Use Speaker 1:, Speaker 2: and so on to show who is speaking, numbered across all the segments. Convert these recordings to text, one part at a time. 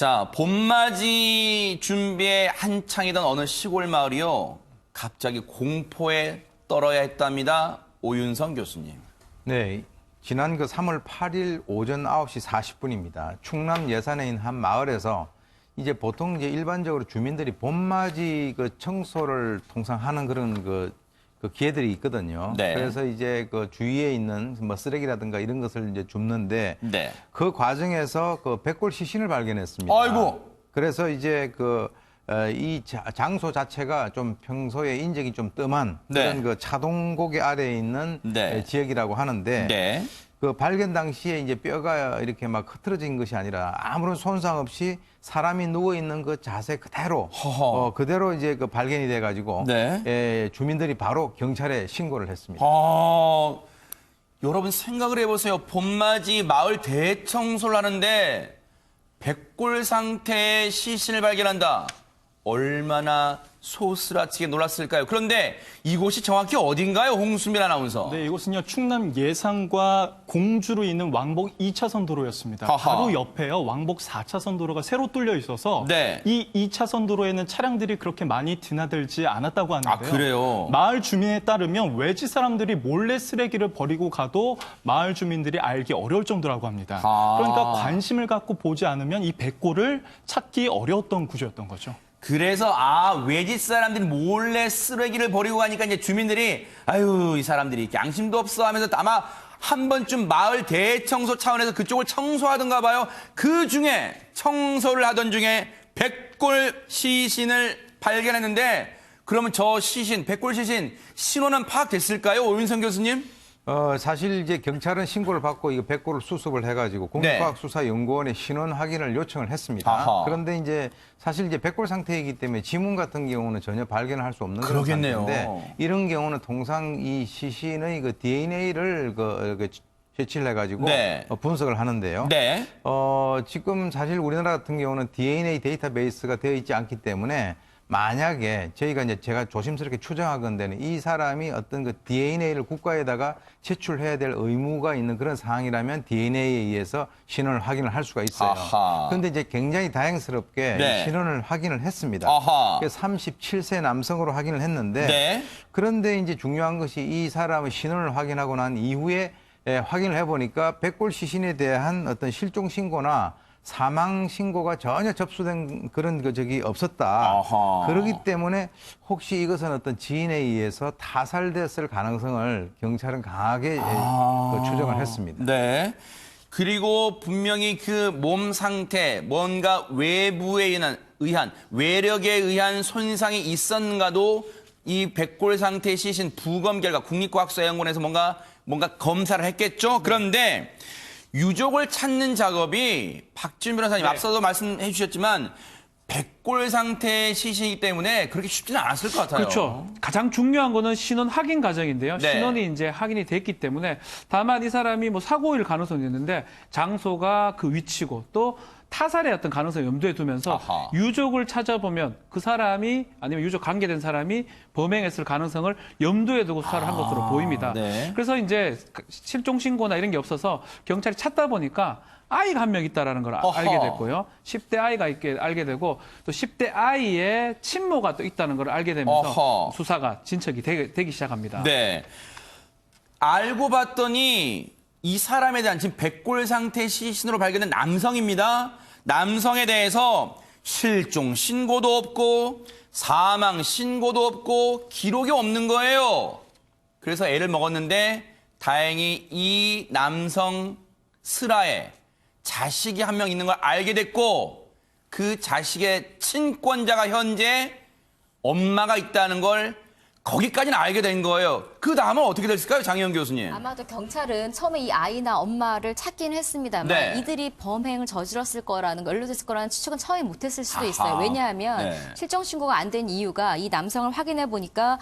Speaker 1: 자, 봄맞이 준비에 한창이던 어느 시골 마을이요. 갑자기 공포에 떨어야 했답니다. 오윤성 교수님.
Speaker 2: 네, 지난 3월 8일 오전 9시 40분입니다. 충남 예산에 있는 한 마을에서 이제 보통 일반적으로 주민들이 봄맞이 청소를 통상 하는 그런 그 기회들이 있거든요.
Speaker 1: 네.
Speaker 2: 그래서 이제 그 주위에 있는 뭐 쓰레기라든가 이런 것을 이제 줍는데
Speaker 1: 네.
Speaker 2: 그 과정에서 백골 시신을 발견했습니다.
Speaker 1: 아이고.
Speaker 2: 그래서 이제 이 장소 자체가 좀 평소에 인적이 좀 뜸한
Speaker 1: 네.
Speaker 2: 그런 차동고개 아래에 있는
Speaker 1: 네.
Speaker 2: 지역이라고 하는데
Speaker 1: 네.
Speaker 2: 그 발견 당시에 이제 뼈가 이렇게 막 흐트러진 것이 아니라 아무런 손상 없이 사람이 누워 있는 그 자세 그대로 그대로 이제 발견이 돼 가지고
Speaker 1: 네.
Speaker 2: 주민들이 바로 경찰에 신고를 했습니다.
Speaker 1: 여러분 생각을 해보세요. 봄맞이 마을 대청소를 하는데 백골 상태의 시신을 발견한다. 얼마나 소스라치게 놀랐을까요? 그런데 이곳이 정확히 어딘가요? 홍수민 아나운서.
Speaker 3: 네, 이곳은요. 충남 예산과 공주로 있는 왕복 2차선 도로였습니다.
Speaker 1: 하하.
Speaker 3: 바로 옆에요. 왕복 4차선 도로가 새로 뚫려 있어서
Speaker 1: 네.
Speaker 3: 이 2차선 도로에는 차량들이 그렇게 많이 드나들지 않았다고 하는데요.
Speaker 1: 아, 그래요?
Speaker 3: 마을 주민에 따르면 외지 사람들이 몰래 쓰레기를 버리고 가도 마을 주민들이 알기 어려울 정도라고 합니다. 그러니까 관심을 갖고 보지 않으면 이 백골을 찾기 어려웠던 구조였던 거죠.
Speaker 1: 그래서 외지 사람들이 몰래 쓰레기를 버리고 가니까 이제 주민들이 아유 이 사람들이 양심도 없어 하면서 아마 한 번쯤 마을 대청소 차원에서 그쪽을 청소하던가 봐요. 그 중에 청소를 하던 중에 백골 시신을 발견했는데 그러면 저 시신, 백골 시신 신원은 파악됐을까요? 오윤성 교수님?
Speaker 2: 사실 이제 경찰은 신고를 받고 이거 백골을 수습을 해가지고 국립과학수사연구원에 신원 확인을 요청을 했습니다.
Speaker 1: 아하.
Speaker 2: 그런데 이제 사실 이제 백골 상태이기 때문에 지문 같은 경우는 전혀 발견을 할 수 없는 그런
Speaker 1: 그러겠네요.
Speaker 2: 상태인데 이런 경우는 통상 이 시신의 DNA를 채취를 해가지고 분석을 하는데요.
Speaker 1: 네.
Speaker 2: 지금 사실 우리나라 같은 경우는 DNA 데이터베이스가 되어 있지 않기 때문에 만약에 제가 조심스럽게 추정하건대는 이 사람이 어떤 DNA를 국가에다가 제출해야 될 의무가 있는 그런 상황이라면 DNA에 의해서 신원을 확인을 할 수가 있어요. 그런데 이제 굉장히 다행스럽게 신원을 확인을 했습니다. 37세 남성으로 확인을 했는데 그런데 이제 중요한 것이 이 사람의 신원을 확인하고 난 이후에 확인을 해보니까 백골 시신에 대한 어떤 실종 신고나 사망 신고가 전혀 접수된 그런 적이 없었다. 그렇기 때문에 혹시 이것은 어떤 지인에 의해서 타살됐을 가능성을 경찰은 강하게 추정을 했습니다.
Speaker 1: 네. 그리고 분명히 그 몸 상태, 뭔가 외부에 의한 외력에 의한 손상이 있었는가도 이 백골 상태의 시신 부검 결과 국립과학수사연구원에서 뭔가 검사를 했겠죠. 그런데 유족을 찾는 작업이 박지훈 변호사님 앞서도 말씀해 주셨지만 백골 상태의 시신이기 때문에 그렇게 쉽지는 않았을 것 같아요.
Speaker 4: 그렇죠. 가장 중요한 거는 신원 확인 과정인데요. 신원이 이제 확인이 됐기 때문에 다만 이 사람이 사고일 가능성이 있는데 장소가 그 위치고 또 타살의 어떤 가능성을 염두에 두면서 유족을 찾아보면 그 사람이 아니면 유족 관계된 사람이 범행했을 가능성을 염두에 두고 수사를 한 것으로 보입니다. 그래서 이제 실종 신고나 이런 게 없어서 경찰이 찾다 보니까 아이가 한 명 있다라는 걸 알게 됐고요. 10대 아이가 알게 되고 또 10대 아이의 친모가 또 있다는 걸 알게 되면서 수사가 진척이 되기 시작합니다.
Speaker 1: 네. 알고 봤더니 이 사람에 대한 지금 백골 상태 시신으로 발견된 남성입니다. 남성에 대해서 실종 신고도 없고 사망 신고도 없고 기록이 없는 거예요. 그래서 애를 먹었는데 다행히 이 남성 슬하에 자식이 한 명 있는 걸 알게 됐고 그 자식의 친권자가 현재 엄마가 있다는 걸 거기까지는 알게 된 거예요. 그 다음은 어떻게 됐을까요, 장혜영 교수님?
Speaker 5: 아마도 경찰은 처음에 이 아이나 엄마를 찾긴 했습니다만 이들이 범행을 저질렀을 거라는 연루됐을 거라는 추측은 처음에 못했을 수도 있어요. 왜냐하면 실종 신고가 안 된 이유가 이 남성을 확인해 보니까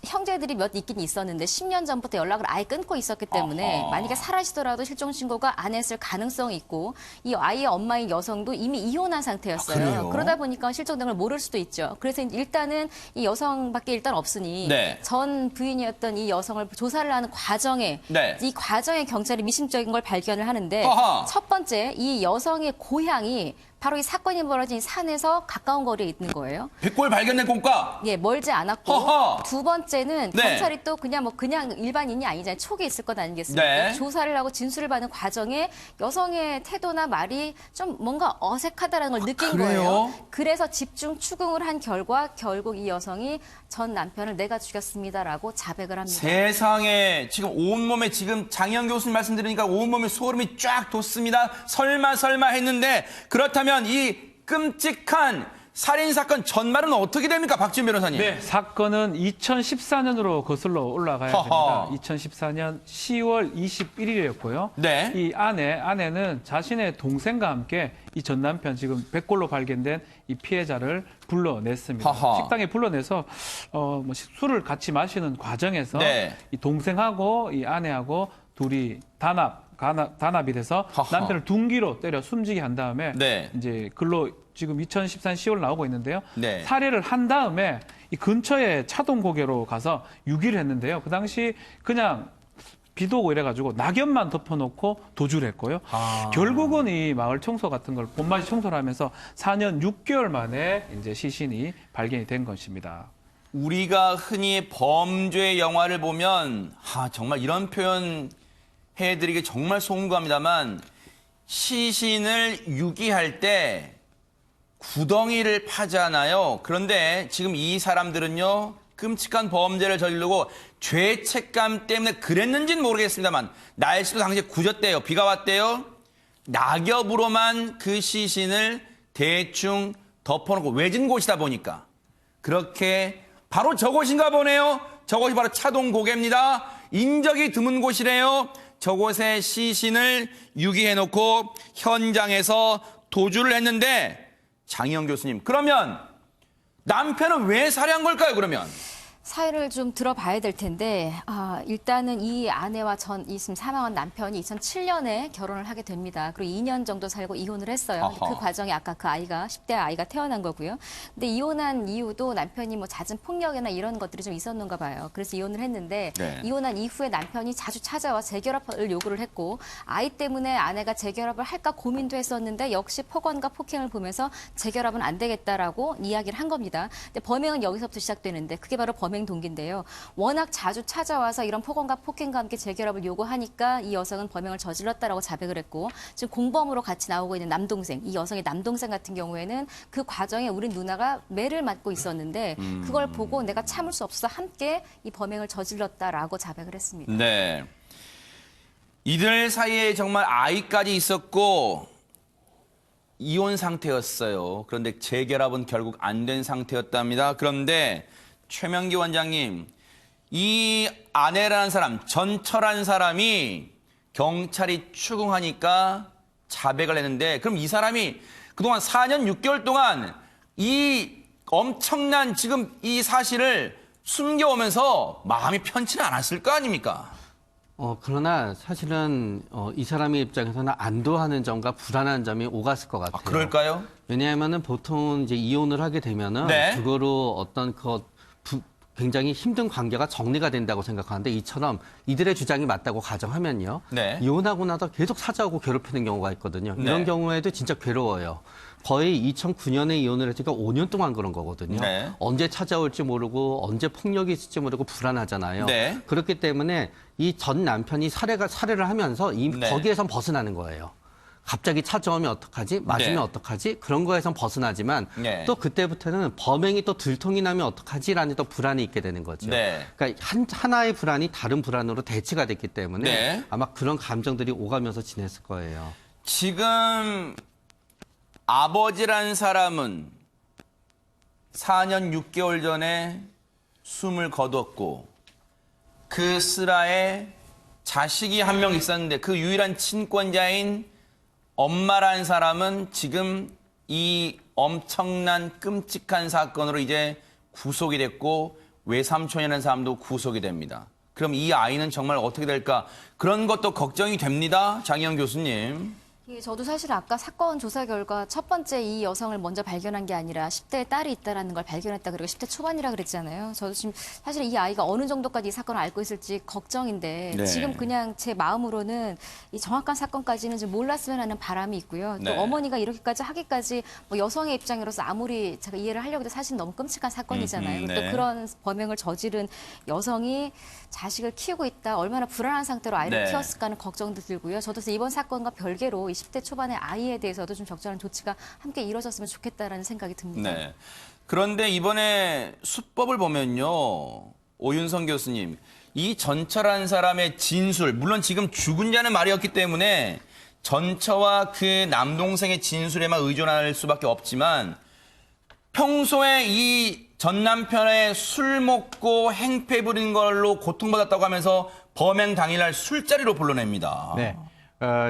Speaker 5: 형제들이 몇 있긴 있었는데 10년 전부터 연락을 아예 끊고 있었기 때문에 만약에 사라지더라도 실종 신고가 안 했을 가능성이 있고 이 아이의 엄마인 여성도 이미 이혼한 상태였어요. 그러다 보니까 실종된 걸 모를 수도 있죠. 그래서 일단은 이 여성밖에 일단 없으니 전 부인이었던 이 여성을 조사를 하는 과정에 이 과정에 경찰이 미심쩍은 걸 발견을 하는데 첫 번째 이 여성의 고향이 바로 이 사건이 벌어진 산에서 가까운 거리에 있는 거예요.
Speaker 1: 백골 발견된 곳과
Speaker 5: 예, 멀지 않았고
Speaker 1: 허허.
Speaker 5: 두 번째는
Speaker 1: 네.
Speaker 5: 경찰이 또 그냥 일반인이 아니잖아요. 촉이 있을 것 아니겠습니까?
Speaker 1: 네.
Speaker 5: 조사를 하고 진술을 받는 과정에 여성의 태도나 말이 좀 뭔가 어색하다는 걸 느낀
Speaker 1: 그래요?
Speaker 5: 거예요. 그래서 집중 추궁을 한 결과 결국 이 여성이 전 남편을 내가 죽였습니다라고 자백을 합니다.
Speaker 1: 세상에 지금 온몸에 지금 장희영 교수님 말씀드리니까 온몸에 소름이 쫙 돋습니다. 설마 했는데 그렇다면 이 끔찍한 살인사건 전말은 어떻게 됩니까? 박지훈 변호사님.
Speaker 4: 네, 사건은 2014년으로 거슬러 올라가야
Speaker 1: 허허.
Speaker 4: 됩니다. 2014년 10월 21일이었고요.
Speaker 1: 네.
Speaker 4: 이 아내는 자신의 동생과 함께 이 전 남편 지금 백골로 발견된 이 피해자를 불러냈습니다.
Speaker 1: 허허.
Speaker 4: 식당에 불러내서 술을 같이 마시는 과정에서
Speaker 1: 네.
Speaker 4: 이 동생하고 이 아내하고 둘이 단합이 돼서
Speaker 1: 허허.
Speaker 4: 남편을 둔기로 때려 숨지게 한 다음에
Speaker 1: 네.
Speaker 4: 이제 글로 지금 2014년 10월 나오고 있는데요.
Speaker 1: 네.
Speaker 4: 살해를 한 다음에 이 근처에 차동 고개로 가서 유기를 했는데요. 그 당시 그냥 비도 오고 이래가지고 낙엽만 덮어놓고 도주를 했고요. 결국은 이 마을 청소 같은 걸 봄맞이 청소를 하면서 4년 6개월 만에 이제 시신이 발견이 된 것입니다.
Speaker 1: 우리가 흔히 범죄 영화를 보면 정말 이런 표현 해드리기 정말 송구합니다만 시신을 유기할 때 구덩이를 파잖아요. 그런데 지금 이 사람들은요. 끔찍한 범죄를 저지르고 죄책감 때문에 그랬는지는 모르겠습니다만 날씨도 당시에 구졌대요. 비가 왔대요. 낙엽으로만 그 시신을 대충 덮어놓고 외진 곳이다 보니까 그렇게 바로 저곳인가 보네요. 저곳이 바로 차동 고개입니다. 인적이 드문 곳이래요. 저곳에 시신을 유기해놓고 현장에서 도주를 했는데 장희영 교수님, 그러면 남편은 왜 살해한 걸까요, 그러면?
Speaker 5: 사회를 좀 들어봐야 될 텐데 일단은 이 아내와 이 지금 사망한 남편이 2007년에 결혼을 하게 됩니다. 그리고 2년 정도 살고 이혼을 했어요. 그 과정에 아까 그 아이가 10대 아이가 태어난 거고요. 근데 이혼한 이유도 남편이 뭐 잦은 폭력이나 이런 것들이 좀 있었는가 봐요. 그래서 이혼을 했는데
Speaker 1: 네.
Speaker 5: 이혼한 이후에 남편이 자주 찾아와 재결합을 요구를 했고 아이 때문에 아내가 재결합을 할까 고민도 했었는데 역시 폭언과 폭행을 보면서 재결합은 안 되겠다라고 이야기를 한 겁니다. 근데 범행은 여기서부터 시작되는데 그게 바로 범행 동기인데요. 워낙 자주 찾아와서 이런 폭언과 폭행과 함께 재결합을 요구하니까 이 여성은 범행을 저질렀다라고 자백을 했고 지금 공범으로 같이 나오고 있는 남동생, 이 여성의 남동생 같은 경우에는 그 과정에 우리 누나가 매를 맞고 있었는데 그걸 보고 내가 참을 수 없어서 함께 이 범행을 저질렀다라고 자백을 했습니다.
Speaker 1: 네. 이들 사이에 정말 아이까지 있었고 이혼 상태였어요. 그런데 재결합은 결국 안 된 상태였답니다. 그런데 최명기 원장님, 이 아내라는 사람, 전철한 사람이 경찰이 추궁하니까 자백을 했는데 그럼 이 사람이 그동안 4년 6개월 동안 이 엄청난 지금 이 사실을 숨겨오면서 마음이 편치는 않았을 거 아닙니까?
Speaker 6: 그러나 사실은 이 사람의 입장에서는 안도하는 점과 불안한 점이 오갔을 것 같아요.
Speaker 1: 그럴까요?
Speaker 6: 왜냐하면은 보통 이제 이혼을 하게 되면은
Speaker 1: 네.
Speaker 6: 그거로 어떤 굉장히 힘든 관계가 정리가 된다고 생각하는데 이처럼 이들의 주장이 맞다고 가정하면요.
Speaker 1: 네.
Speaker 6: 이혼하고 나서 계속 찾아오고 괴롭히는 경우가 있거든요. 이런
Speaker 1: 네.
Speaker 6: 경우에도 진짜 괴로워요. 거의 2009년에 이혼을 했으니까 5년 동안 그런 거거든요.
Speaker 1: 네.
Speaker 6: 언제 찾아올지 모르고 언제 폭력이 있을지 모르고 불안하잖아요.
Speaker 1: 네.
Speaker 6: 그렇기 때문에 이 전 남편이 살해를 하면서
Speaker 1: 네.
Speaker 6: 거기에선 벗어나는 거예요. 갑자기 찾아오면 어떡하지? 맞으면
Speaker 1: 네.
Speaker 6: 어떡하지? 그런 거에선 벗어나지만
Speaker 1: 네.
Speaker 6: 또 그때부터는 범행이 또 들통이 나면 어떡하지라는 또 불안이 있게 되는 거죠.
Speaker 1: 네.
Speaker 6: 그러니까 하나의 불안이 다른 불안으로 대치가 됐기 때문에
Speaker 1: 네.
Speaker 6: 아마 그런 감정들이 오가면서 지냈을 거예요.
Speaker 1: 지금 아버지란 사람은 4년 6개월 전에 숨을 거뒀고 그 슬하에 자식이 한 명 있었는데 그 유일한 친권자인 엄마란 사람은 지금 이 엄청난 끔찍한 사건으로 이제 구속이 됐고 외삼촌이라는 사람도 구속이 됩니다. 그럼 이 아이는 정말 어떻게 될까? 그런 것도 걱정이 됩니다. 장희영 교수님.
Speaker 5: 예, 저도 사실 아까 사건 조사 결과 첫 번째 이 여성을 먼저 발견한 게 아니라 10대에 딸이 있다라는 걸 발견했다. 그리고 10대 초반이라 그랬잖아요. 저도 지금 사실 이 아이가 어느 정도까지 이 사건을 알고 있을지 걱정인데
Speaker 1: 네.
Speaker 5: 지금 그냥 제 마음으로는 이 정확한 사건까지는 좀 몰랐으면 하는 바람이 있고요. 또
Speaker 1: 네.
Speaker 5: 어머니가 이렇게까지 하기까지 뭐 여성의 입장으로서 아무리 제가 이해를 하려고 해도 사실 너무 끔찍한 사건이잖아요.
Speaker 1: 네.
Speaker 5: 또 그런 범행을 저지른 여성이 자식을 키우고 있다. 얼마나 불안한 상태로 아이를
Speaker 1: 네.
Speaker 5: 키웠을까 하는 걱정도 들고요. 저도 그래서 이번 사건과 별개로 20대 초반의 아이에 대해서도 좀 적절한 조치가 함께 이루어졌으면 좋겠다라는 생각이 듭니다.
Speaker 1: 네. 그런데 이번에 수법을 보면요. 오윤성 교수님, 이 전철한 사람의 진술, 물론 지금 죽은 자는 말이었기 때문에 전처와 그 남동생의 진술에만 의존할 수밖에 없지만 평소에 이 전 남편의 술 먹고 행패 부린 걸로 고통받았다고 하면서 범행 당일날 술자리로 불러냅니다.
Speaker 2: 네.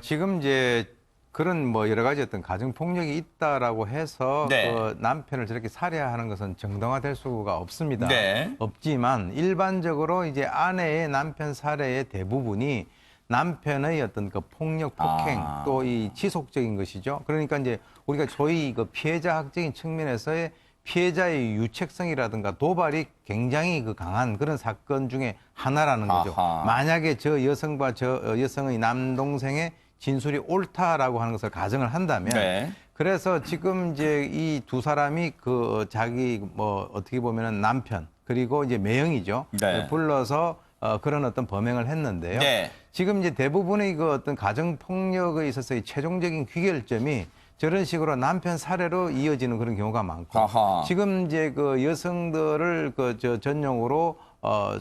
Speaker 2: 지금 이제 그런 뭐 여러 가지 어떤 가정 폭력이 있다라고 해서
Speaker 1: 네.
Speaker 2: 그 남편을 저렇게 살해하는 것은 정당화될 수가 없습니다.
Speaker 1: 네.
Speaker 2: 없지만 일반적으로 이제 아내의 남편 살해의 대부분이 남편의 어떤 그 폭력, 폭행 또 이 지속적인 것이죠. 그러니까 이제 우리가 소위 그 피해자학적인 측면에서의 피해자의 유책성이라든가 도발이 굉장히 그 강한 그런 사건 중에 하나라는 거죠.
Speaker 1: 아하.
Speaker 2: 만약에 저 여성과 저 여성의 남동생의 진술이 옳다라고 하는 것을 가정을 한다면
Speaker 1: 네.
Speaker 2: 그래서 지금 이제 이 두 사람이 그 자기 뭐 어떻게 보면은 남편 그리고 이제 매형이죠.
Speaker 1: 네.
Speaker 2: 불러서 그런 어떤 범행을 했는데요.
Speaker 1: 네.
Speaker 2: 지금 이제 대부분의 그 어떤 가정 폭력에 있어서의 최종적인 귀결점이 저런 식으로 남편 살해로 이어지는 그런 경우가 많고
Speaker 1: 아하.
Speaker 2: 지금 이제 그 여성들을 그 저 전용으로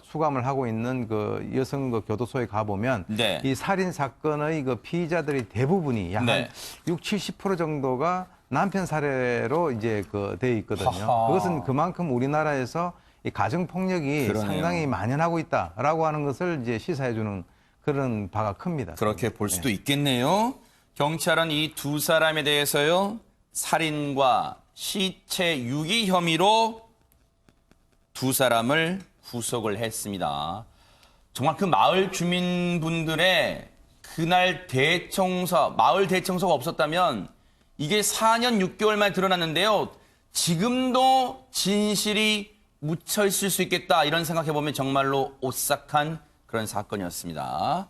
Speaker 2: 수감을 하고 있는 그 여성 그 교도소에 가보면
Speaker 1: 네.
Speaker 2: 이 살인 사건의 그 피의자들이 대부분이 약 한
Speaker 1: 네.
Speaker 2: 60-70% 정도가 남편 살해로 이제 그 돼 있거든요.
Speaker 1: 하하.
Speaker 2: 그것은 그만큼 우리나라에서 이 가정 폭력이
Speaker 1: 그러네요.
Speaker 2: 상당히 만연하고 있다라고 하는 것을 이제 시사해 주는 그런 바가 큽니다.
Speaker 1: 그렇게 볼 수도 있겠네요. 경찰은 이 두 사람에 대해서요, 살인과 시체 유기 혐의로 두 사람을 구속을 했습니다. 정말 그 마을 주민분들의 그날 대청소, 마을 대청소가 없었다면 이게 4년 6개월 만에 드러났는데요. 지금도 진실이 묻혀 있을 수 있겠다 이런 생각해보면 정말로 오싹한 그런 사건이었습니다.